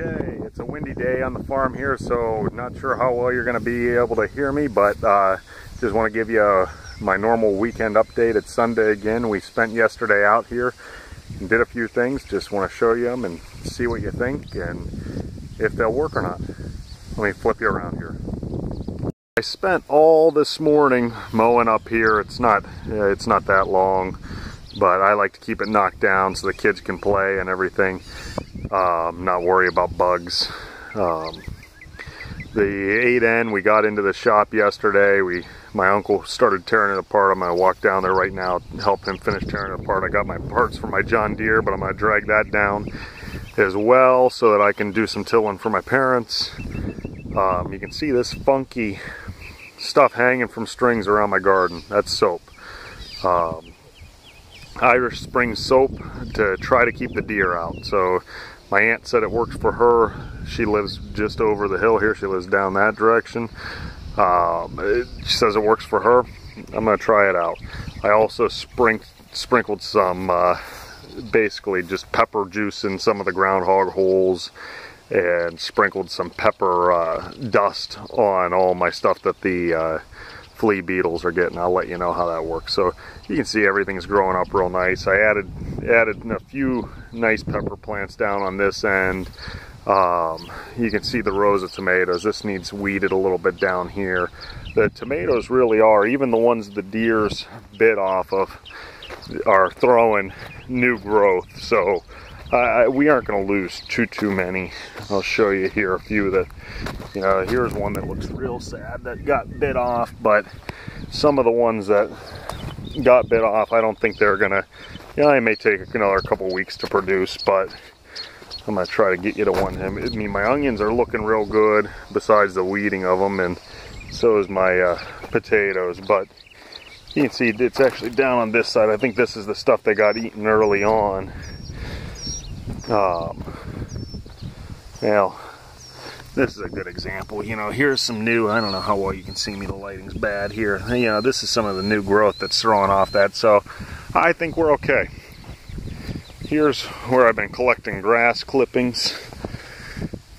Okay, it's a windy day on the farm here, so not sure how well you're going to be able to hear me, but just want to give you my normal weekend update. It's Sunday again. We spent yesterday out here and did a few things. Just want to show you them and see what you think and if they'll work or not. Let me flip you around here. I spent all this morning mowing up here. It's not that long, but I like to keep it knocked down so the kids can play and everything. Not worry about bugs. The 8N, we got into the shop yesterday. My uncle started tearing it apart. I'm gonna walk down there right now, help him finish tearing it apart. I got my parts for my John Deere, but I'm gonna drag that down as well so that I can do some tilling for my parents. You can see this funky stuff hanging from strings around my garden. That's soap. Irish Spring soap to try to keep the deer out. So my aunt said it works for her. She lives just over the hill here. She lives down that direction. She says it works for her. I'm gonna try it out. I also sprinkled some basically just pepper juice in some of the groundhog holes and sprinkled some pepper dust on all my stuff that the flea beetles are getting. I'll let you know how that works. So you can see everything's growing up real nice. I added a few nice pepper plants down on this end. You can see the rows of tomatoes. This needs weeded a little bit down here. The tomatoes really are, even the ones the deers bit off of, are throwing new growth. So we aren't going to lose too many. I'll show you here a few that, here's one that looks real sad that got bit off, but some of the ones that got bit off, I don't think they're gonna, it may take another couple weeks to produce, but I'm gonna try to get you to one. I mean, my onions are looking real good besides the weeding of them, and so is my potatoes, but you can see it's actually down on this side. I think this is the stuff that got eaten early on. Now, this is a good example. Here's some new, I don't know how well you can see me, the lighting's bad here. This is some of the new growth that's throwing off that, so I think we're okay. Here's where I've been collecting grass clippings.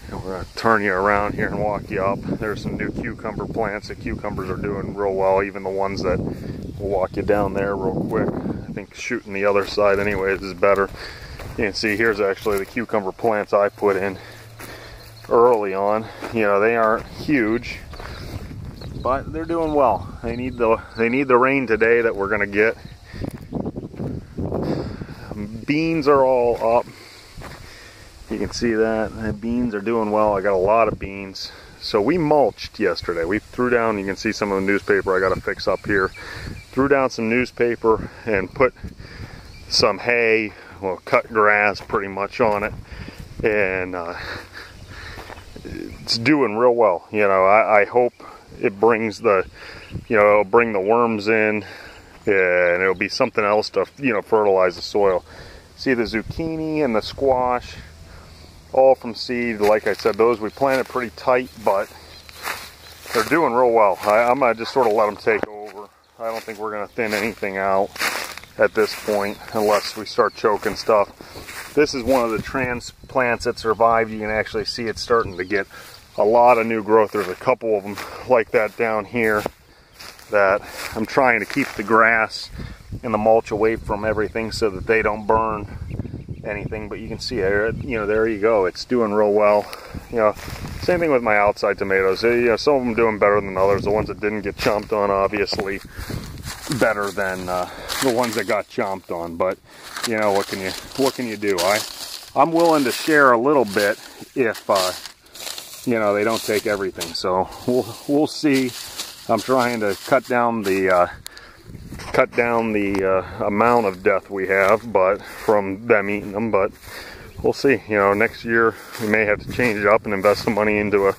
And we're gonna turn you around here and walk you up. There's some new cucumber plants. The cucumbers are doing real well, even the ones that will walk you down there real quick. I think shooting the other side anyways is better. You can see here's actually the cucumber plants I put in early on. They aren't huge, but they're doing well. They need the rain today that we're gonna get. Beans are all up. You can see that. The beans are doing well. I got a lot of beans. So we mulched yesterday. We threw down, you can see some of the newspaper I gotta fix up here. Threw down some newspaper and put some hay, well, cut grass pretty much on it, and it's doing real well. I hope it brings it'll bring the worms in, and it'll be something else to fertilize the soil. See the zucchini and the squash, all from seed. Like I said, those we planted pretty tight, but they're doing real well. I'm gonna just sort of let them take over. I don't think we're gonna thin anything out at this point unless we start choking stuff. This is one of the transplants that survived. You can actually see it's starting to get a lot of new growth. There's a couple of them like that down here that I'm trying to keep the grass and the mulch away from everything so that they don't burn anything, but you can see there you go, it's doing real well. Same thing with my outside tomatoes. Some of them doing better than others. The ones that didn't get chomped on, obviously better than the ones that got chomped on, but what can you do? I'm willing to share a little bit if they don't take everything, so we'll see. I'm trying to cut down the amount of death we have, but from them eating them, but we'll see. Next year we may have to change it up and invest some money into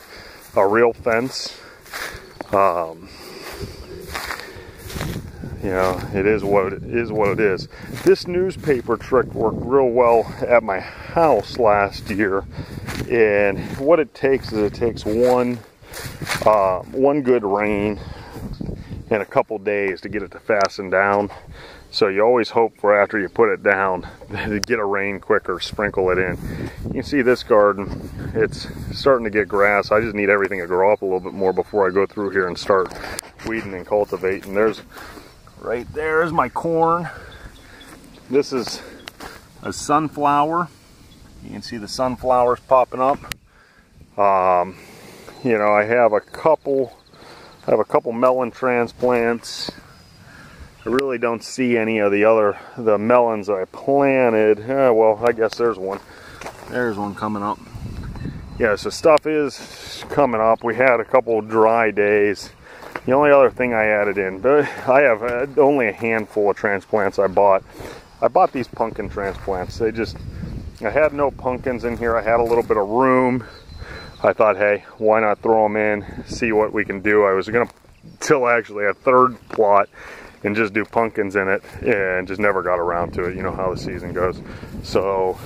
a real fence. It is what it is. This newspaper trick worked real well at my house last year, and what it takes is one good rain in a couple days to get it to fasten down. So you always hope for after you put it down to get a rain quicker, sprinkle it in. You can see this garden, it's starting to get grass. I just need everything to grow up a little bit more before I go through here and start weeding and cultivating. There's, right there is my corn. This is a sunflower. You can see the sunflowers popping up. You know, I have a couple melon transplants. I really don't see any of the melons I planted. Well, I guess there's one. There's one coming up. Yeah, so stuff is coming up. We had a couple dry days. The only other thing I added in, but I have only a handful of transplants I bought. I bought these pumpkin transplants. I had no pumpkins in here. I had a little bit of room. I thought, hey, why not throw them in, see what we can do. I was gonna till actually a third plot and just do pumpkins in it, and just never got around to it. You know how the season goes. So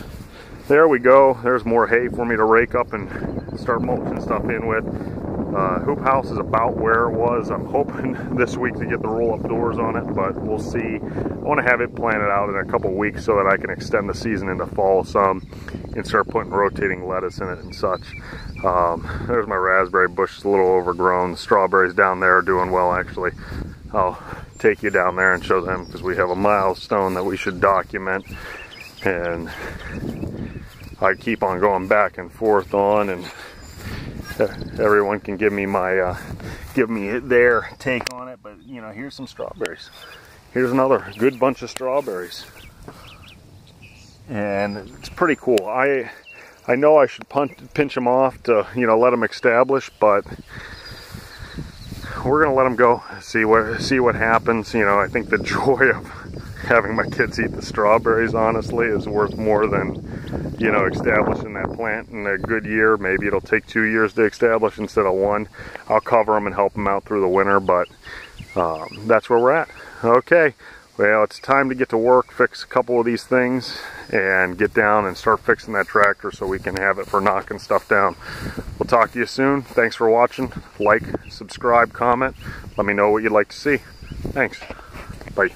there we go. There's more hay for me to rake up and start mulching stuff in with. Hoop house is about where it was. I'm hoping this week to get the roll-up doors on it, but we'll see. I want to have it planted out in a couple weeks so that I can extend the season into fall some and start putting rotating lettuce in it and such. There's my raspberry bush. It's a little overgrown. The strawberries down there are doing well, actually. I'll take you down there and show them because we have a milestone that we should document, and I keep on going back and forth on, and everyone can give me their take on it. But you know, here's some strawberries. Here's another good bunch of strawberries, and it's pretty cool. I know I should pinch them off to, you know, let them establish, but we're gonna let them go, see what happens. You know, I think the joy of having my kids eat the strawberries, honestly, is worth more than, you know, establishing that plant in a good year. Maybe it'll take 2 years to establish instead of 1. I'll cover them and help them out through the winter, but that's where we're at. Okay, well, it's time to get to work, fix a couple of these things, and get down and start fixing that tractor so we can have it for knocking stuff down. We'll talk to you soon. Thanks for watching. Like, subscribe, comment. Let me know what you'd like to see. Thanks. Bye.